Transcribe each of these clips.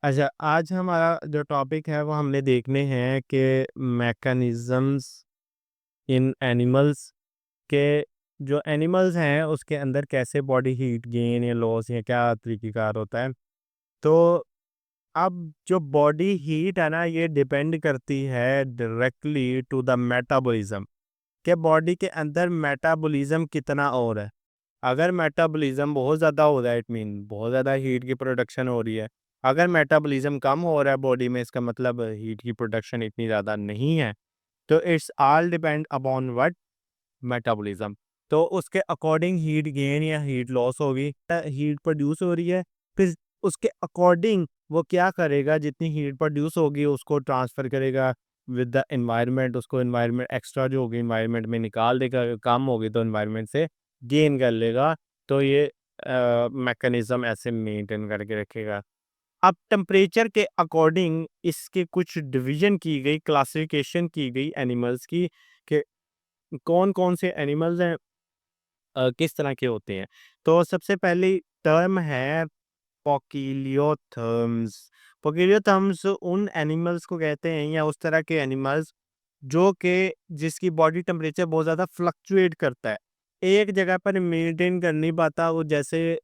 अच्छा, आज हमारा जो टॉपिक है वो हमने देखने हैं कि मैकेनिज़्म्स इन एनिमल्स के जो एनिमल्स हैं उसके अंदर कैसे बॉडी हीट गेन या लॉस या क्या तरीक़ेकार होता है। तो अब जो बॉडी हीट है ना ये डिपेंड करती है डायरेक्टली टू द मेटाबॉलिज़्म कि बॉडी के अंदर मेटाबॉलिज़्म कितना और है। अगर मेटाबॉलिज़्म बहुत ज़्यादा हो रहा है इट मीन बहुत ज़्यादा हीट की प्रोडक्शन हो रही है। अगर मेटाबॉलिज़्म कम हो रहा है बॉडी में इसका मतलब हीट की प्रोडक्शन इतनी ज़्यादा नहीं है। तो it's all depend upon what metabolism. तो उसके अकॉर्डिंग हीट गेन या हीट लॉस होगी। हीट प्रोड्यूस हो रही है, फिर उसके अकॉर्डिंग वो क्या करेगा जितनी हीट प्रोड्यूस होगी उसको ट्रांसफ़र करेगा विद द एनवायरनमेंट। उसको एनवायरनमेंट एक्स्ट्रा जो होगी एनवायरनमेंट में निकाल देगा, अगर कम होगी तो एनवायरनमेंट से गेन कर लेगा। तो ये मैकेनिज़्म ऐसे मेंटेन करके रखेगा। अब टेम्परेचर के अकॉर्डिंग इसके कुछ डिवीज़न की गई, क्लासिफ़िकेशन की गई एनिमल्स की कि कौन-कौन से एनिमल्स हैं, किस तरह के होते हैं। तो सबसे पहली टर्म है पोकिलियोथर्म्स। पोकिलियोथर्म्स उन एनिमल्स को कहते हैं या उस तरह के एनिमल्स जो कि जिसकी बॉडी टेम्परेचर बहुत ज़्यादा फ्लक्चुएट करता है। एक जगह पर मेंटेन कर नहीं पाता वो, जैसे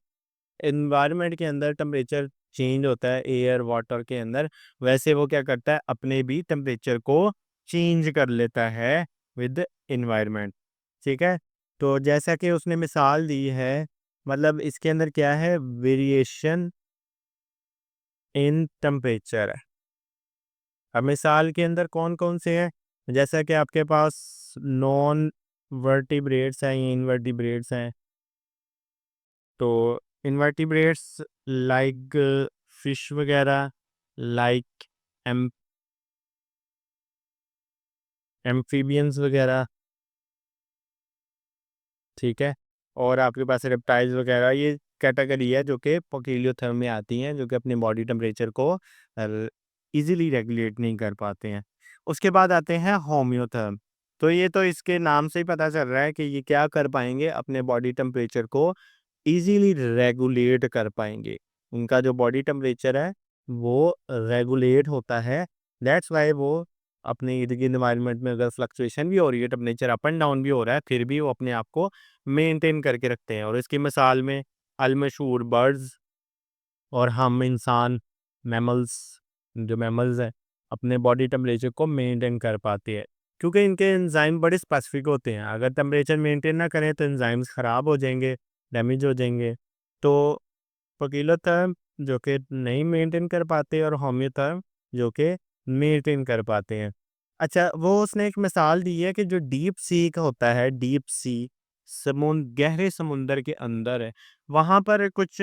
एनवायरनमेंट के अंदर टेम्परेचर चेंज होता है एयर वाटर के अंदर, वैसे वो क्या करता है अपने भी टेम्परेचर को चेंज कर लेता है विद एनवायरनमेंट। ठीक है, तो जैसा कि उसने मिसाल दी है, मतलब इसके अंदर क्या है, वेरिएशन इन टेम्परेचर है। अब मिसाल के अंदर कौन कौन से हैं, जैसा कि आपके पास नॉन वर्टिब्रेट्स हैं या इनवर्टिब्रेट्स हैं। तो इनवर्टिब्रेट्स लाइक फिश वगैरह, लाइक एम एम्फीबियंस वगैरह, ठीक है। और आपके पास रेप्टाइल्स वगैरह, ये कैटेगरी है जो कि पोकिलियोथर्म में आती हैं, जो कि अपने बॉडी टेम्परेचर को इजीली रेगुलेट नहीं कर पाते हैं। उसके बाद आते हैं होम्योथर्म। तो ये तो इसके नाम से ही पता चल रहा है कि ये क्या कर पाएंगे, अपने बॉडी टेम्परेचर को इजीली रेगुलेट कर पाएंगे। उनका जो बॉडी टेम्परेचर है वो रेगुलेट होता है। दैट्स वाई वो अपने इर्द गिर्द इन्वायरमेंट में अगर फ्लक्चुएशन भी हो रही है, टेम्परेचर अप एंड डाउन भी हो रहा है, फिर भी वो अपने आप को मेंटेन करके रखते हैं। और इसकी मिसाल में अलमशहूर बर्ड्स और हम इंसान, मैमल्स, जो मैमल्स हैं अपने बॉडी टेम्परेचर को मेंटेन कर पाते हैं, क्योंकि इनके एंजाइम बड़े स्पेसिफिक होते हैं। अगर टेम्परेचर मेंटेन ना करें तो एंजाइम्स ख़राब हो जाएंगे, डैमेज हो जाएंगे। तो पकीलाथर्म जो कि नहीं मेंटेन कर पाते और होम्योथर्म जो कि मेंटेन कर पाते हैं। अच्छा, वो उसने एक मिसाल दी है कि जो डीप सी का होता है, डीप सी गहरे समुंदर के अंदर है, वहाँ पर कुछ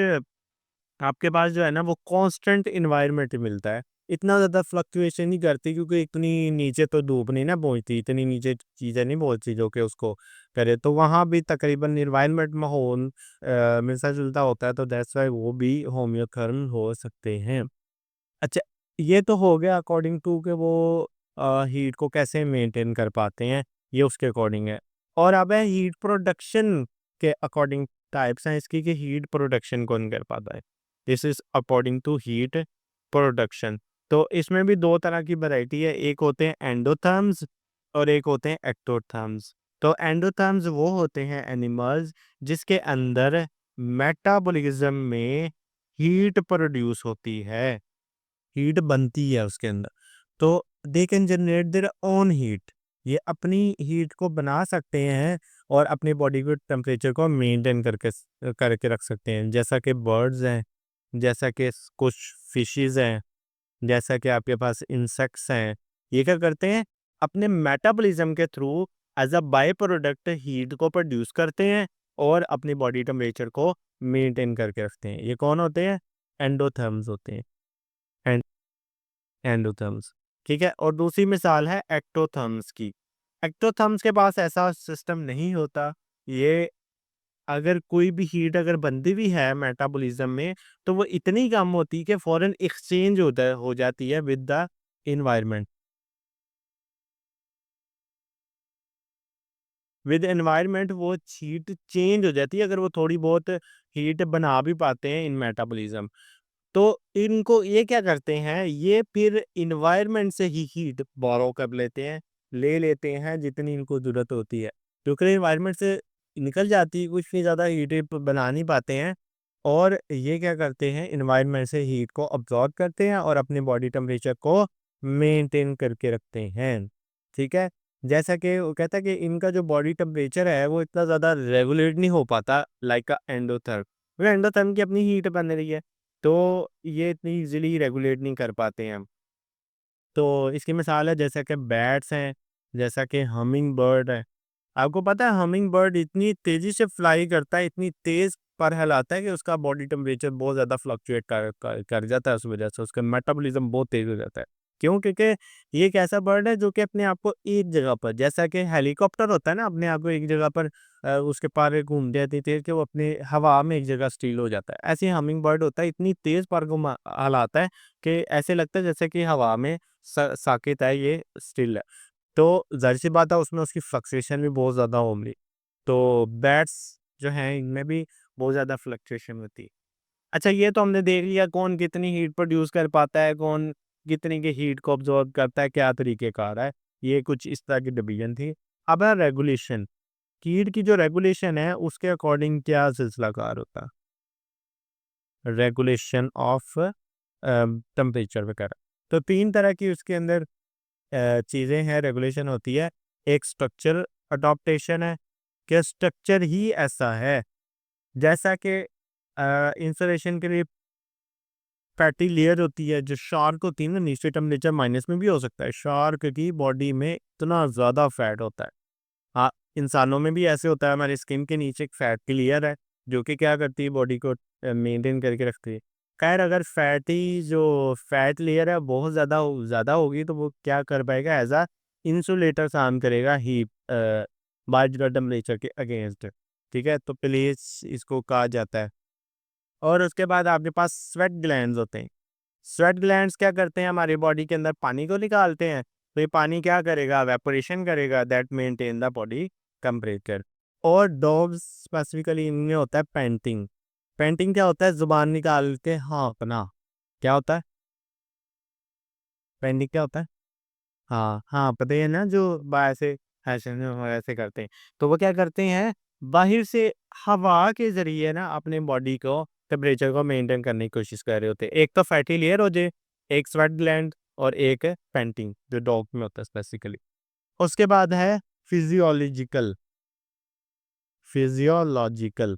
आपके पास जो है ना वो कांस्टेंट एनवायरनमेंट मिलता है। इतना ज़्यादा फ्लक्चुएशन नहीं करती, क्योंकि इतनी नीचे तो धूप नहीं ना पहुँचती, इतनी नीचे चीज़ें नहीं पहुँचती जो कि उसको करे। तो वहाँ भी तकरीबन एनवायरनमेंट माहौल मिलता-जुलता होता है, तो दैट्स व्हाई वो भी होम्योथर्म हो सकते हैं। अच्छा, ये तो हो गया अकॉर्डिंग टू कि वो हीट को कैसे मेंटेन कर पाते हैं, ये उसके अकॉर्डिंग है। और अब है हीट प्रोडक्शन के अकॉर्डिंग, टाइप्स हैं इसकी कि हीट प्रोडक्शन कौन कर पाता है। This is according to heat production. तो इसमें भी 2 तरह की वैरायटी है, एक होते हैं एंडोथर्म्स और एक होते हैं एक्टोथर्म्स। तो एंडोथर्म्स वो होते हैं एनिमल्स जिसके अंदर मेटाबॉलिज्म में हीट प्रोड्यूस होती है, हीट बनती है उसके अंदर। तो they can generate their own heat, ये अपनी हीट को बना सकते हैं और अपनी बॉडी को टेम्परेचर को मेंटेन करके रख सकते हैं। जैसा कि बर्ड्स हैं, जैसा कि कुछ फिशेस हैं, जैसा कि आपके पास इंसेक्ट्स हैं, ये क्या करते हैं अपने मेटाबॉलिज्म के through as a by product heat को प्रोड्यूस करते हैं और अपनी बॉडी टेम्परेचर को मेंटेन करके रखते हैं। ये कौन होते हैं? एंडोथर्म्स होते हैं। एंडोथर्म्स, ठीक है। और दूसरी मिसाल है एक्टोथर्म्स की। एक्टोथर्म्स के पास ऐसा सिस्टम नहीं होता। ये अगर कोई भी हीट अगर बनती भी है मेटाबॉलिज्म में, तो वो इतनी कम होती है कि फौरन एक्सचेंज हो जाती है with the environment. With environment वो हीट चेंज हो जाती है, अगर वो थोड़ी बहुत हीट बना भी पाते हैं इन मेटाबॉलिज्म। तो इनको ये क्या करते हैं, ये फिर एनवायरनमेंट से ही हीट बोरो कर लेते हैं, ले लेते हैं जितनी इनको ज़रूरत होती है। क्योंकि एनवायरनमेंट से निकल जाती है, कुछ भी ज़्यादा हीट बना नहीं पाते हैं, और ये क्या करते हैं, एनवायरनमेंट से हीट को अब्ज़ॉर्ब करते हैं और अपने बॉडी टेम्परेचर को मेंटेन करके रखते हैं। ठीक है? जैसा कि वो कहता है कि इनका जो बॉडी टेम्परेचर है वो इतना ज़्यादा रेगुलेट नहीं हो पाता लाइक अ एंडोथर्म। एंडोथर्म की अपनी हीट बन रही है, तो ये इतनी ईज़िली रेगुलेट नहीं कर पाते हैं। तो इसकी मिसाल है जैसा कि बैट्स हैं, जैसा कि हमिंग बर्ड है। आपको पता है हमिंग बर्ड इतनी तेज़ी से फ्लाई करता है, इतनी तेज़ पर हिलाता है कि उसका बॉडी टेम्परेचर बहुत ज़्यादा फ्लक्चुएट कर जाता है, उस वजह से उसका मेटाबॉलिज़्म बहुत तेज़ हो जाता है। क्यों? क्योंकि ये एक ऐसा बर्ड है जो कि अपने आप को एक जगह पर, जैसा कि हेलीकॉप्टर होता है ना, अपने आप को एक जगह पर उसके पारे घूमते हैं इतनी तेज़ कि वो अपने हवा में एक जगह स्टिल हो जाता है। ऐसे ही हमिंग बर्ड होता है, इतनी तेज़ पर हिलाता है कि ऐसे लगता है जैसे कि हवा में साकेत है, ये स्टिल है। तो ज़ाहिर-सी बात है उसमें उसकी फ्लक्चुएशन भी बहुत ज़्यादा होंगी। तो बैट्स जो हैं इनमें भी बहुत ज़्यादा फ्लक्चुएशन होती है। अच्छा, ये तो हमने देख लिया कौन कितनी हीट प्रोड्यूस कर पाता है, कौन कितनी की हीट को अब्ज़ॉर्ब करता है, क्या तरीक़ेकार है। ये कुछ इस तरह की डिवीज़न थी। अब है रेगुलेशन। हीट की जो रेगुलेशन है उसके अकॉर्डिंग क्या सिलसिलाकार होता है? रेगुलेशन ऑफ टेम्परेचर वगैरह। तो 3 तरह की उसके अंदर चीज़ें हैं, रेगुलेशन होती है। एक स्ट्रक्चरल अडॉप्टेशन है, कि स्ट्रक्चर ही ऐसा है जैसा कि इंसुलेशन के लिए फैटी लेयर होती है, जो शार्क होती है ना, नीचे टेम्परेचर माइनस में भी हो सकता है। शार्क की बॉडी में इतना ज़्यादा फैट होता है। हाँ, इंसानों में भी ऐसे होता है, हमारी स्किन के नीचे एक फैट की लेयर है, जो कि क्या करती है, बॉडी को मेंटेन करके रखती है। खैर, अगर फैटी जो फैट लेयर है बहुत ज़्यादा ज़्यादा होगी तो वो क्या कर पाएगा, एज़ अ इंसुलेटर काम करेगा हीट बाहर टेम्परेचर के अगेंस्ट। ठीक है? तो प्लेस इसको कहा जाता है। और उसके बाद आपके पास स्वेट ग्लैंड्स होते हैं। स्वेट ग्लैंड्स क्या करते हैं, हमारी बॉडी के अंदर पानी को निकालते हैं। तो ये पानी क्या करेगा, वेपोरेशन करेगा, that maintain the body temperature. और डॉग्स स्पेसिफिकली इनमें होता है पैंटिंग। पैंटिंग क्या होता है, जुबान निकाल के हाँफना। क्या होता है? पैंटिंग क्या होता है? हाँ, हाँ, पता है ना, जो ऐसे ऐसे ऐसे करते हैं। तो वो क्या करते हैं, बाहर से हवा के ज़रिए ना अपने बॉडी को टेम्परेचर को मेंटेन करने की कोशिश कर रहे होते हैं। एक तो फैटी लेयर हो जाए, एक स्वेट ग्लैंड, और एक पैंटिंग जो डॉग में होता है स्पेसिफिकली। उसके बाद है फिजियोलॉजिकल फिजियोलॉजिकल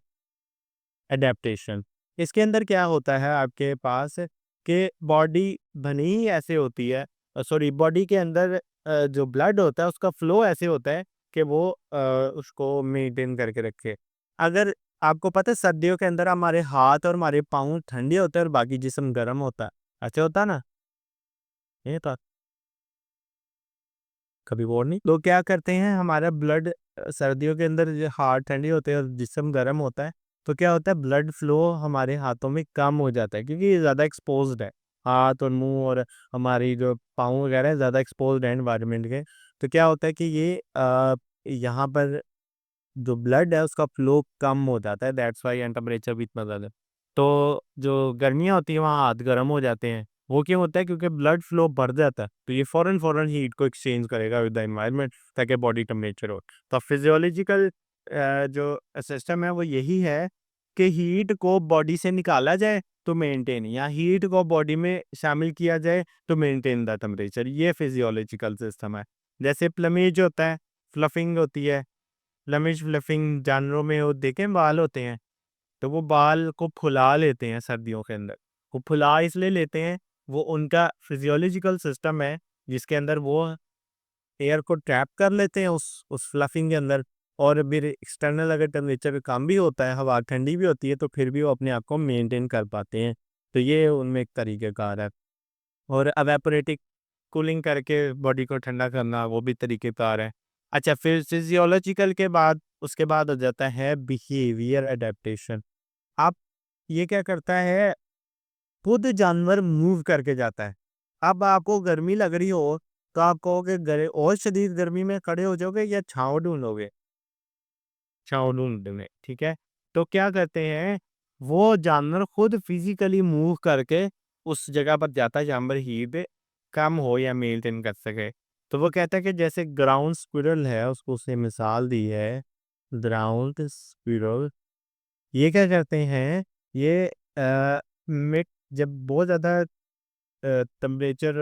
एडेप्टेशन। इसके अंदर क्या होता है आपके पास, कि बॉडी बनी ही ऐसे होती है, सॉरी, बॉडी के अंदर जो ब्लड होता है उसका फ्लो ऐसे होता है कि वो उसको मेंटेन करके रखे। अगर आपको पता है सर्दियों के अंदर हमारे हाथ और हमारे पाँव ठंडे होते हैं और बाकी जिस्म गर्म होता है, ऐसे होता है ना? ये तो कभी गौर नहीं, लोग क्या करते हैं, हमारा ब्लड सर्दियों के अंदर जो हाथ ठंडे होते हैं और जिस्म गर्म होता है, तो क्या होता है, ब्लड फ्लो हमारे हाथों में कम हो जाता है, क्योंकि ये ज़्यादा एक्सपोज्ड है। हाथ और मुंह और हमारी जो पाँव वगैरह है ज़्यादा एक्सपोज्ड है एनवायरनमेंट के। तो क्या होता है कि ये यहाँ पर जो ब्लड है उसका फ्लो कम हो जाता है, दैट्स व्हाई एंड टेम्परेचर भी इतना ज़्यादा। तो जो गर्मियाँ होती हैं वहाँ हाथ गर्म हो जाते हैं। वो क्यों होता है? क्योंकि ब्लड फ्लो बढ़ जाता है। तो ये फ़ौरन-फ़ौरन हीट को एक्सचेंज करेगा विद द एनवायरनमेंट, ताकि बॉडी टेम्परेचर हो। तो फिजियोलॉजिकल जो सिस्टम है वो यही है कि हीट को बॉडी से निकाला जाए तो मेंटेन, या हीट को बॉडी में शामिल किया जाए तो मेंटेन द टेम्परेचर। ये फिजियोलॉजिकल सिस्टम है। जैसे प्लमेज होता है, फ्लफिंग होती है। प्लमिश फ्लफिंग जानवरों में वो देखें बाल होते हैं, तो वो बाल को फुला लेते हैं सर्दियों के अंदर। वो फुला इसलिए लेते हैं, वो उनका फिजियोलॉजिकल सिस्टम है, जिसके अंदर वो एयर को ट्रैप कर लेते हैं उस फ्लफिंग के अंदर। और फिर एक्सटर्नल अगर टेम्परेचर कम भी होता है, हवा ठंडी भी होती है, तो फिर भी वो अपने आप को मेंटेन कर पाते हैं। तो ये उनमें एक तरीक़ेकार है। और एवापोरेटिक कूलिंग करके बॉडी को ठंडा करना, वो भी तरीक़ेकार है। अच्छा, फिर फिजियोलॉजिकल के बाद उसके बाद हो जाता है बिहेवियर एडेप्टेशन। आप ये क्या करता है, खुद जानवर मूव करके जाता है। अब आपको गर्मी लग रही हो, तो आप कहोगे और शदीद गर्मी में खड़े हो जाओगे या छाँव ढूँढोगे? छाँव ढूँढने, ठीक है? तो क्या करते हैं, वो जानवर खुद फिज़िकली मूव करके उस जगह पर जाता है जहाँ पर हीट कम हो या मेंटेन कर सके। तो वो कहता है कि जैसे ग्राउंड स्क्विरल है, उसको उसने मिसाल दी है, ग्राउंड स्क्विरल। ये क्या करते हैं, ये मिट जब बहुत ज़्यादा टेम्परेचर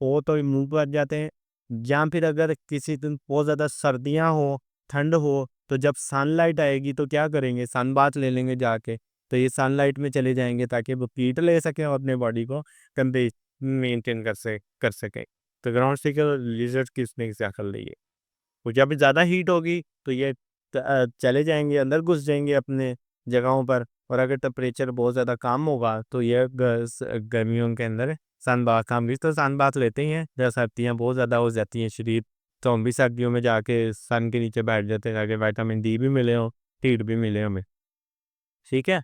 हो तो ये मुँह पर जाते हैं, या फिर अगर किसी दिन बहुत ज़्यादा सर्दियाँ हो, ठंड हो, तो जब सनलाइट आएगी तो क्या करेंगे, सन बाथ ले लेंगे जाके। तो ये सनलाइट में चले जाएँगे ताकि वो हीट ले सकें और अपने बॉडी को टेम्परे मेंटेन कर सकें। तो ग्राउंड स्टिकर लिज़र्ड की उसने एग्ज़ाम्पल दी है। और जब ज़्यादा हीट होगी तो ये चले जाएँगे, अंदर घुस जाएँगे अपने जगहों पर, और अगर टेम्परेचर बहुत ज़्यादा कम होगा तो ये गर्मियों के अंदर सन बाथ, हम भी तो सन बाथ लेते ही हैं, जब सर्दियाँ बहुत ज़्यादा हो जाती हैं शरीर, तो हम भी सर्दियों में जाके सन के नीचे बैठ जाते हैं ताकि विटामिन डी भी मिले हो, हीट भी मिले हमें। ठीक है?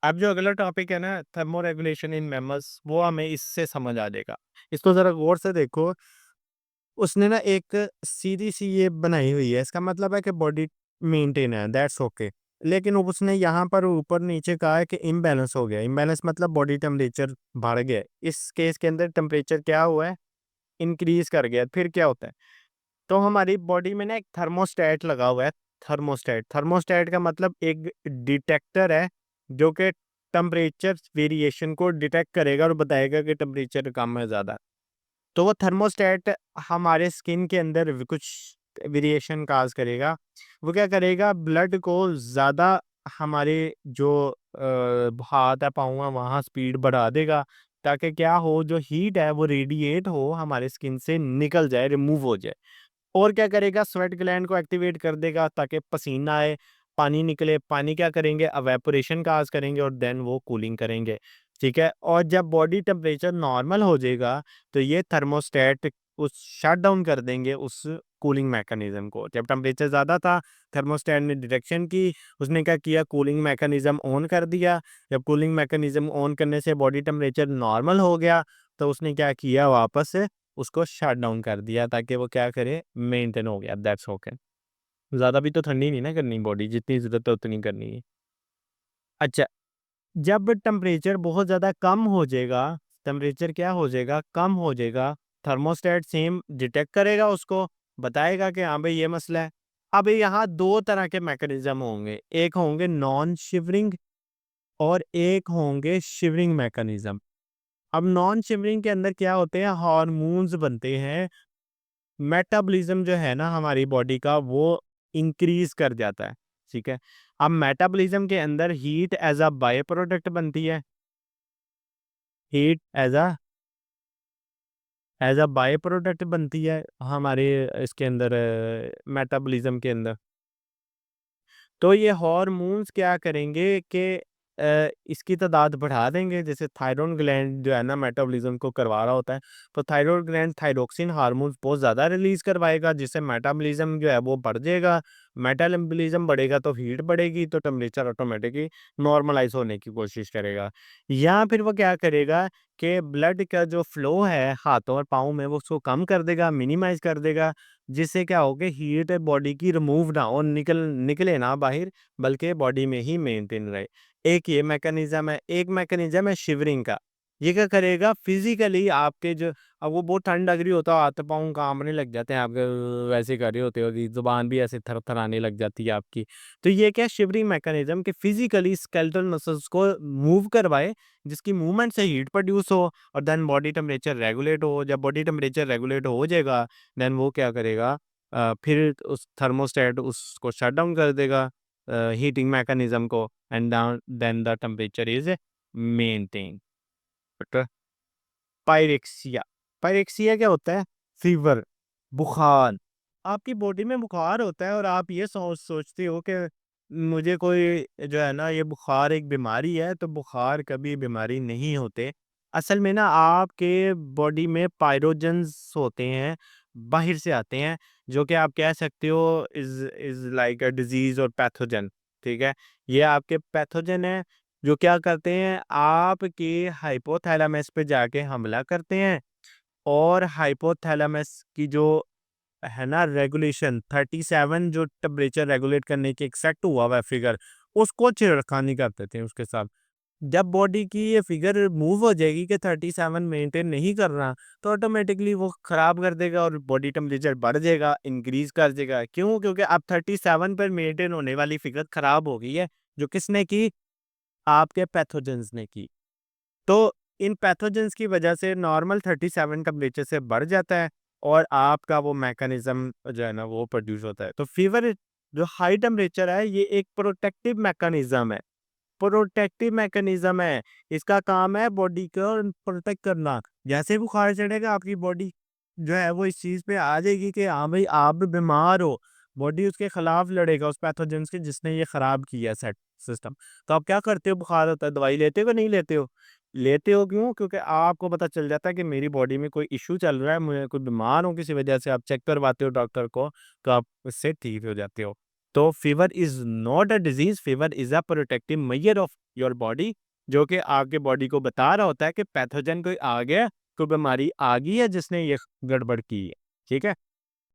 अब जो अगला टॉपिक है ना, थर्मोरेगुलेशन इन मैमल्स, वो हमें इससे समझ आ जाएगा। इसको ज़रा गौर से देखो। उसने ना एक सीधी-सी ये बनाई हुई है, इसका मतलब है कि बॉडी मेंटेन है, दैट्स ओके। लेकिन उसने यहाँ पर ऊपर-नीचे कहा है कि इम्बैलेंस हो गया। इम्बैलेंस मतलब बॉडी टेम्परेचर बढ़ गया है। इस केस के अंदर टेम्परेचर क्या हुआ है? इंक्रीज़ कर गया है। फिर क्या होता है? तो हमारी बॉडी में ना एक थर्मोस्टेट लगा हुआ है, थर्मोस्टेट। थर्मोस्टेट का मतलब एक डिटेक्टर है, जो कि टेम्परेचर वेरिएशन को डिटेक्ट करेगा और बताएगा कि टेम्परेचर कम है, ज़्यादा। तो वो थर्मोस्टेट हमारे स्किन के अंदर कुछ वेरिएशन काज करेगा। वो क्या करेगा, ब्लड को ज़्यादा हमारे जो हाथ है, पाँव है, वहाँ स्पीड बढ़ा देगा, ताकि क्या हो, जो हीट है वो रेडिएट हो, हमारे स्किन से निकल जाए, रिमूव हो जाए। और क्या करेगा, स्वेट ग्लैंड को एक्टिवेट कर देगा ताकि पसीना आए, पानी निकले। पानी क्या करेंगे, इवेपोरेशन काज़ करेंगे और देन वो कूलिंग करेंगे, ठीक है? और जब बॉडी टेम्परेचर नॉर्मल हो जाएगा, तो ये थर्मोस्टेट उस शट डाउन कर देंगे उस कूलिंग मैकेनिज़्म को। जब टेम्परेचर ज़्यादा था, थर्मोस्टेट ने डिटेक्शन की, उसने क्या किया, कूलिंग मैकेनिज़्म ऑन कर दिया। जब कूलिंग मैकेनिज़्म ऑन करने से बॉडी टेम्परेचर नॉर्मल हो गया, तो उसने क्या किया, वापस से उसको शट डाउन कर दिया ताकि वो क्या करे, मेंटेन हो गया, दैट्स ओके। ज़्यादा भी तो ठंडी नहीं ना करनी बॉडी, जितनी ज़रूरत है उतनी करनी है। अच्छा, जब टेम्परेचर बहुत ज़्यादा कम हो जाएगा, टेम्परेचर क्या हो जाएगा, कम हो जाएगा, थर्मोस्टेट सेम डिटेक्ट करेगा उसको, बताएगा कि हाँ भाई ये मसला है। अब यहाँ 2 तरह के मैकेनिज़्म होंगे, एक होंगे नॉन शिवरिंग और एक होंगे शिवरिंग मैकेनिज़्म। अब नॉन शिवरिंग के अंदर क्या होते हैं, हार्मोन्स बनते हैं, मेटाबॉलिज्म जो है ना हमारी बॉडी का, वो इंक्रीज कर जाता है, ठीक है? अब मेटाबॉलिज्म के अंदर heat as a by product बनती है, heat as a by product बनती है हमारे इसके अंदर, मेटाबॉलिज्म के अंदर। तो ये हार्मोन्स क्या करेंगे कि इसकी तादाद बढ़ा देंगे। जैसे थायरॉइड ग्लैंड जो है ना मेटाबॉलिज्म को करवा रहा होता है, तो थायरॉइड ग्लैंड थायरोक्सिन हार्मोन्स बहुत ज़्यादा रिलीज करवाएगा, जिससे मेटाबॉलिज्म जो है वो बढ़ जाएगा। मेटाबॉलिज्म बढ़ेगा तो हीट बढ़ेगी, तो टेम्परेचर ऑटोमेटिकली नॉर्मलाइज होने की कोशिश करेगा। या फिर वो क्या करेगा कि ब्लड का जो फ्लो है हाथों और पाँव में, वो उसको कम कर देगा, मिनिमाइज कर देगा, जिससे क्या हो, कि हीट बॉडी की रिमूव ना हो, निकले ना बाहर, बल्कि बॉडी में ही मेंटेन रहे। एक ये मैकेनिज़्म है, एक मैकेनिज़्म है शिवरिंग का। ये क्या करेगा, फिज़िकली आपके जो, अब वो बहुत ठंड लग रही होता है, हाथ-पाँव काँपने लग जाते हैं आपके, वैसे कर रहे होते हो कि ज़ुबान भी ऐसे थरथराने लग जाती है आपकी। तो ये क्या शिवरिंग मैकेनिज़्म कि फिज़िकली स्केलेटल मसल्स को मूव करवाए, जिसकी मूवमेंट से हीट प्रोड्यूस हो और देन बॉडी टेम्परेचर रेगुलेट हो। जब बॉडी टेम्परेचर रेगुलेट हो जाएगा, देन वो क्या करेगा, फिर उस थर्मोस्टेट उसको शट डाउन कर देगा, हीटिंग मैकेनिज़्म को, and down then the temperature is maintain. But pyrexia, pyrexia क्या होता है? फीवर, बुखार। आपकी बॉडी में बुखार होता है और आप ये सोचते हो कि मुझे कोई जो है ना, ये बुखार एक बीमारी है, तो बुखार कभी बीमारी नहीं होते। असल में ना आपके बॉडी में पायरोजन्स होते हैं, बाहर से आते हैं, जो कि आप कह सकते हो इज़ लाइक अ डिज़ीज़ और पैथोजन, ठीक है? ये आपके पैथोजन हैं, जो क्या करते हैं, आपके हाइपोथैलेमस पे जाके हमला करते हैं, और हाइपोथैलेमस की जो है ना रेगुलेशन 37, जो टेम्परेचर रेगुलेट करने की एक सेट हुआ हुआ है फिगर, उसको छेड़खानी कर देते हैं उसके साथ। जब बॉडी की ये फिगर मूव हो जाएगी कि 37 मेंटेन नहीं कर रहा, तो ऑटोमेटिकली वो खराब कर देगा और बॉडी टेम्परेचर बढ़ जाएगा, इंक्रीज कर देगा। क्यों? क्योंकि अब 37 पर मेंटेन होने वाली फिगर खराब हो गई है। जो किसने की? आपके पैथोजेंस ने की। तो इन पैथोजेंस की वजह से नॉर्मल 37 टेम्परेचर से बढ़ जाता है और आपका वो मैकेनिज्म जो है ना वो प्रोड्यूस होता है। तो फीवर जो हाई टेम्परेचर है ये एक प्रोटेक्टिव मैकेनिज्म है। प्रोटेक्टिव मैकेनिज्म है। इसका काम है बॉडी को प्रोटेक्ट करना। जैसे ही बुखार चढ़ेगा आपकी बॉडी जो है वो इस चीज़ पे आ जाएगी कि हाँ भाई आप बीमार हो। बॉडी उसके खिलाफ लड़ेगा उस पैथोजेंस के जिसने ये खराब किया है सेट सिस्टम। तो आप क्या करते हो? बुखार होता है, दवाई लेते हो कि नहीं लेते हो? लेते हो क्यों? क्योंकि आपको पता चल जाता है कि मेरी बॉडी में कोई इश्यू चल रहा है, मैं कोई बीमार हूँ किसी वजह से, आप चेक करवाते हो डॉक्टर को, तो आप उससे ठीक हो जाते हो। तो fever is not a disease, fever is a protective measure of your body, जो कि आपके बॉडी को बता रहा होता है कि पैथोजन कोई आ गया, कोई बीमारी आ गई है जिसने ये गड़बड़ की है। ठीक है?